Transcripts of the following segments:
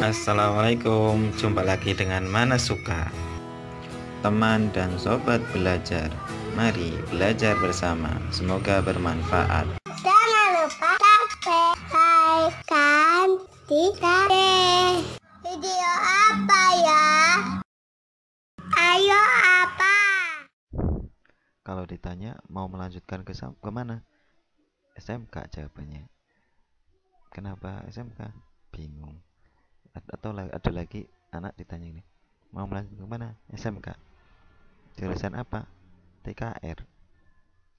Assalamualaikum, jumpa lagi dengan Mana Suka. Teman dan sobat belajar, mari belajar bersama, semoga bermanfaat. Jangan lupa subscribe kan video apa ya? Ayo apa? Kalau ditanya mau melanjutkan ke mana? SMK jawabannya. Kenapa SMK? Bingung. Atau ada lagi anak ditanya ini, mau melanjutkan ke mana? SMK. Jurusan apa? TKR.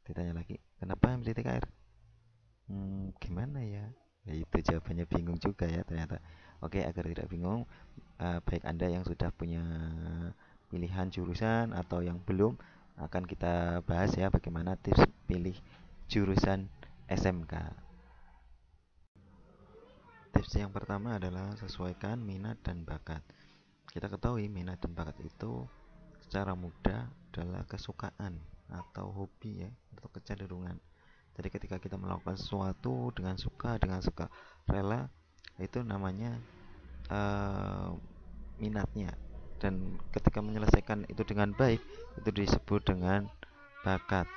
Ditanya lagi, kenapa milih TKR? Gimana ya? Itu jawabannya bingung juga ya ternyata. Oke, agar tidak bingung, baik Anda yang sudah punya pilihan jurusan atau yang belum, akan kita bahas ya bagaimana tips pilih jurusan SMK. Tips yang pertama adalah sesuaikan minat dan bakat. Kita ketahui minat dan bakat itu secara mudah adalah kesukaan atau hobi ya, atau kecenderungan. Jadi ketika kita melakukan sesuatu dengan suka rela, itu namanya minatnya. Dan ketika menyelesaikan itu dengan baik, itu disebut dengan bakat.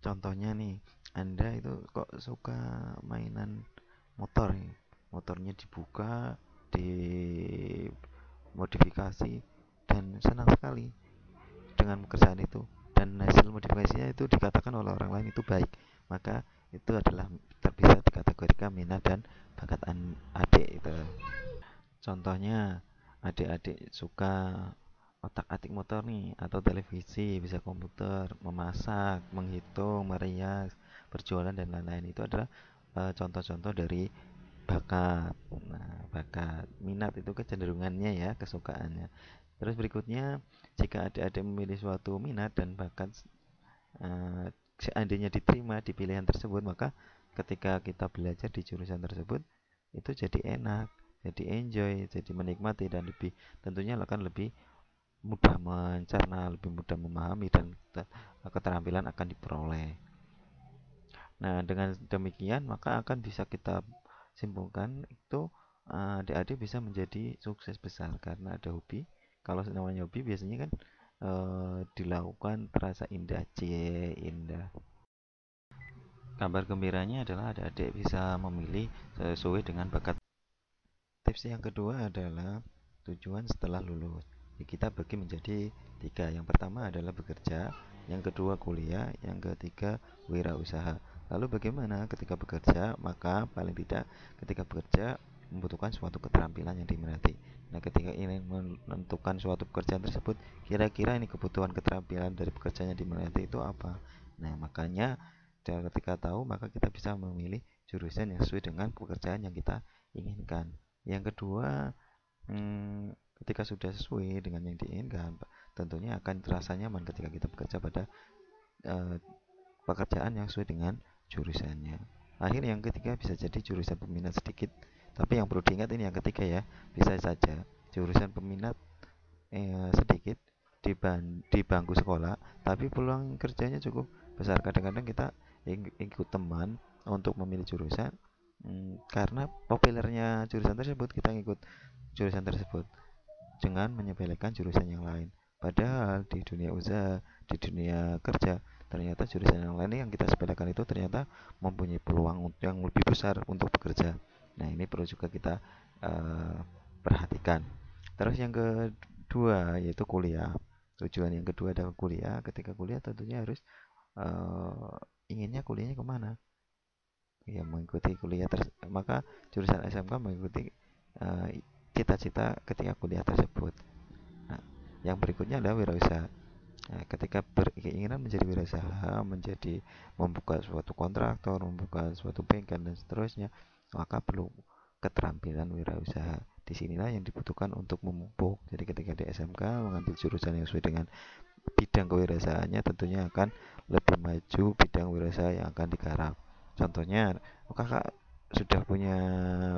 Contohnya nih, Anda itu kok suka mainan motor nih. Motornya dibuka, dimodifikasi, dan senang sekali dengan pekerjaan itu, dan hasil modifikasinya itu dikatakan oleh orang lain itu baik, maka itu adalah bisa dikategorikan minat dan bakat adik itu. Contohnya, adik-adik suka otak-atik motor nih, atau televisi, bisa komputer, memasak, menghitung, merias, berjualan, dan lain-lain. Itu adalah contoh-contoh dari bakat. Nah, bakat, minat itu kecenderungannya ya, kesukaannya. Terus berikutnya, jika adik-adik memilih suatu minat dan bakat, seandainya diterima di pilihan tersebut, maka ketika kita belajar di jurusan tersebut, itu jadi enak, jadi enjoy, jadi menikmati, dan tentunya akan lebih mudah mencerna, lebih mudah memahami, dan keterampilan akan diperoleh. Nah, dengan demikian maka akan bisa kita simpulkan itu adik-adik bisa menjadi sukses besar karena ada hobi. Kalau namanya hobi biasanya kan dilakukan terasa indah, indah. Kabar gembiranya adalah adik-adik bisa memilih sesuai dengan bakat. Tips yang kedua adalah tujuan setelah lulus. Kita bagi menjadi 3. Yang pertama adalah bekerja, yang kedua kuliah, yang ketiga wirausaha. Lalu bagaimana ketika bekerja? Maka paling tidak ketika bekerja membutuhkan suatu keterampilan yang diminati. Nah, ketika ingin menentukan suatu pekerjaan tersebut, kira-kira ini kebutuhan keterampilan dari pekerjaan yang diminati itu apa? Nah, makanya ketika tahu, maka kita bisa memilih jurusan yang sesuai dengan pekerjaan yang kita inginkan. Yang kedua, ketika sudah sesuai dengan yang diinginkan, tentunya akan terasa nyaman ketika kita bekerja pada pekerjaan yang sesuai dengan jurusannya. Akhir yang ketiga bisa jadi jurusan peminat sedikit, tapi yang perlu diingat ini yang ketiga ya, bisa saja jurusan peminat sedikit di bangku sekolah, tapi peluang kerjanya cukup besar. Kadang-kadang kita ikut teman untuk memilih jurusan, karena populernya jurusan tersebut, kita ikut jurusan tersebut dengan menyepelekan jurusan yang lain. Padahal di dunia usaha, di dunia kerja, ternyata jurusan yang lain yang kita sepelekan itu ternyata mempunyai peluang yang lebih besar untuk bekerja. Nah, ini perlu juga kita perhatikan. Terus yang kedua yaitu kuliah. Tujuan yang kedua adalah kuliah. Ketika kuliah tentunya harus inginnya kuliahnya kemana? Ya, mengikuti kuliah maka jurusan SMK mengikuti cita-cita ketika kuliah tersebut. Nah, yang berikutnya adalah wirausaha. Nah, ketika berkeinginan menjadi wirausaha, membuka suatu kontraktor, membuka suatu bengkel, dan seterusnya, maka perlu keterampilan wirausaha. Disinilah yang dibutuhkan untuk memupuk. Jadi ketika di SMK mengambil jurusan yang sesuai dengan bidang kewirausahaannya, tentunya akan lebih maju bidang wirausaha yang akan digarap. Contohnya, kakak sudah punya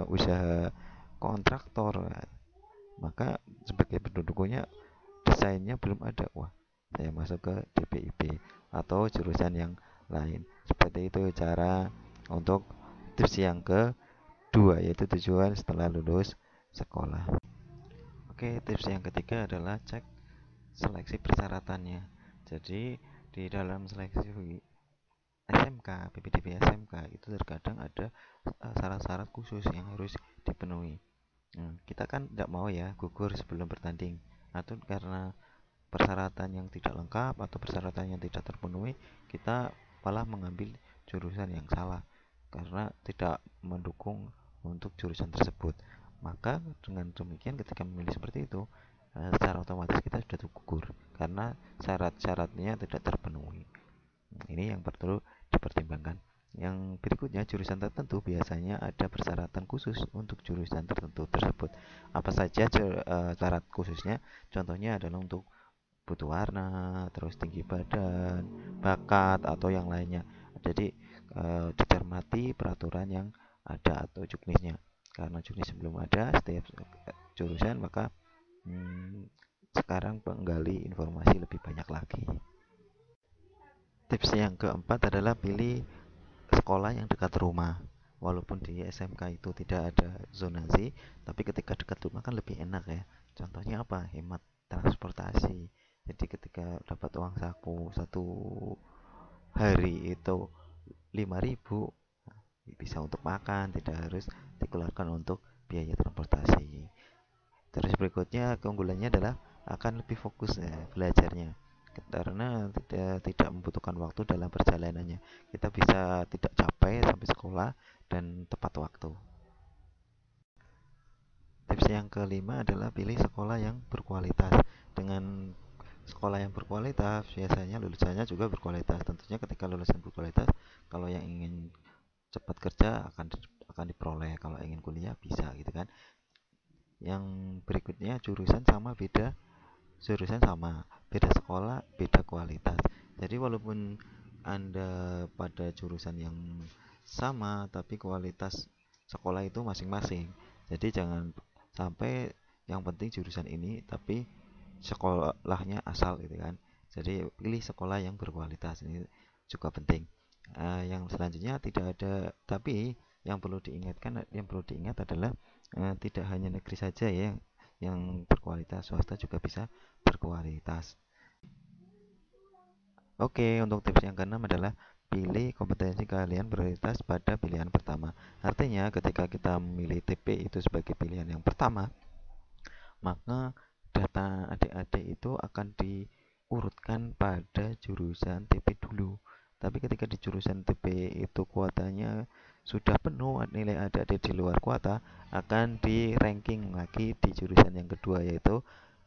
usaha kontraktor, maka sebagai penduduknya desainnya belum ada, wah saya masuk ke DPIP atau jurusan yang lain. Seperti itu cara untuk tips yang kedua. kedua, yaitu tujuan setelah lulus sekolah. Oke, tips yang ketiga adalah cek seleksi persyaratannya. Jadi di dalam seleksi SMK, PPDB SMK itu terkadang ada syarat-syarat khusus yang harus dipenuhi. Kita kan tidak mau ya gugur sebelum bertanding, atau karena persyaratan yang tidak lengkap atau persyaratan yang tidak terpenuhi, kita malah mengambil jurusan yang salah karena tidak mendukung untuk jurusan tersebut. Maka dengan demikian ketika memilih seperti itu, secara otomatis kita sudah gugur karena syarat-syaratnya tidak terpenuhi. Ini yang perlu dipertimbangkan. Yang berikutnya, jurusan tertentu biasanya ada persyaratan khusus untuk jurusan tertentu tersebut. Apa saja syarat khususnya? Contohnya adalah untuk butuh warna, terus tinggi badan, bakat, atau yang lainnya. Jadi dicermati peraturan yang ada atau juknisnya. Karena juknis belum ada setiap jurusan, maka sekarang menggali informasi lebih banyak lagi. Tips yang keempat adalah pilih sekolah yang dekat rumah. Walaupun di SMK itu tidak ada zonasi, tapi ketika dekat rumah kan lebih enak ya. Contohnya apa? Hemat transportasi. Jadi ketika dapat uang saku satu hari itu 5.000, bisa untuk makan, tidak harus dikeluarkan untuk biaya transportasi. Terus berikutnya, keunggulannya adalah akan lebih fokus belajarnya karena tidak membutuhkan waktu dalam perjalanannya. Kita bisa tidak capek sampai sekolah dan tepat waktu. Tips yang kelima adalah pilih sekolah yang berkualitas. Dengan sekolah yang berkualitas, biasanya lulusannya juga berkualitas. Tentunya ketika lulusan berkualitas, kalau yang ingin cepat kerja akan diperoleh, kalau ingin kuliah bisa gitu kan. Yang berikutnya, jurusan sama beda sekolah beda kualitas. Jadi walaupun Anda pada jurusan yang sama, tapi kualitas sekolah itu masing-masing. Jadi jangan sampai yang penting jurusan ini tapi sekolahnya asal gitu kan. Jadi pilih sekolah yang berkualitas, ini juga penting. Yang selanjutnya, tidak ada tapi yang perlu diingat adalah tidak hanya negeri saja ya yang berkualitas, swasta juga bisa berkualitas. Oke, untuk tips yang keenam adalah pilih kompetensi kalian prioritas pada pilihan pertama. Artinya ketika kita memilih TP itu sebagai pilihan yang pertama, maka data adik-adik itu akan diurutkan pada jurusan TP dulu. Tapi ketika di jurusan TP itu kuotanya sudah penuh, nilai adik-adik di luar kuota, akan di ranking lagi di jurusan yang kedua, yaitu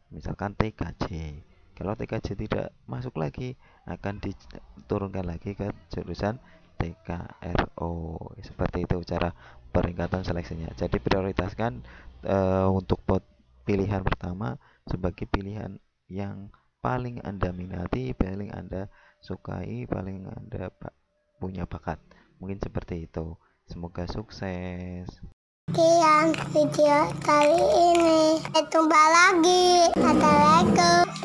misalkan TKJ. Kalau TKJ tidak masuk lagi, akan diturunkan lagi ke jurusan TKRO. Seperti itu cara peringkatan seleksinya. Jadi prioritaskan untuk pilihan pertama sebagai pilihan yang paling Anda minati, paling Anda sukai, paling Anda punya bakat. Mungkin seperti itu. Semoga sukses. Sekian video kali ini. Sampai jumpa lagi. Assalamualaikum.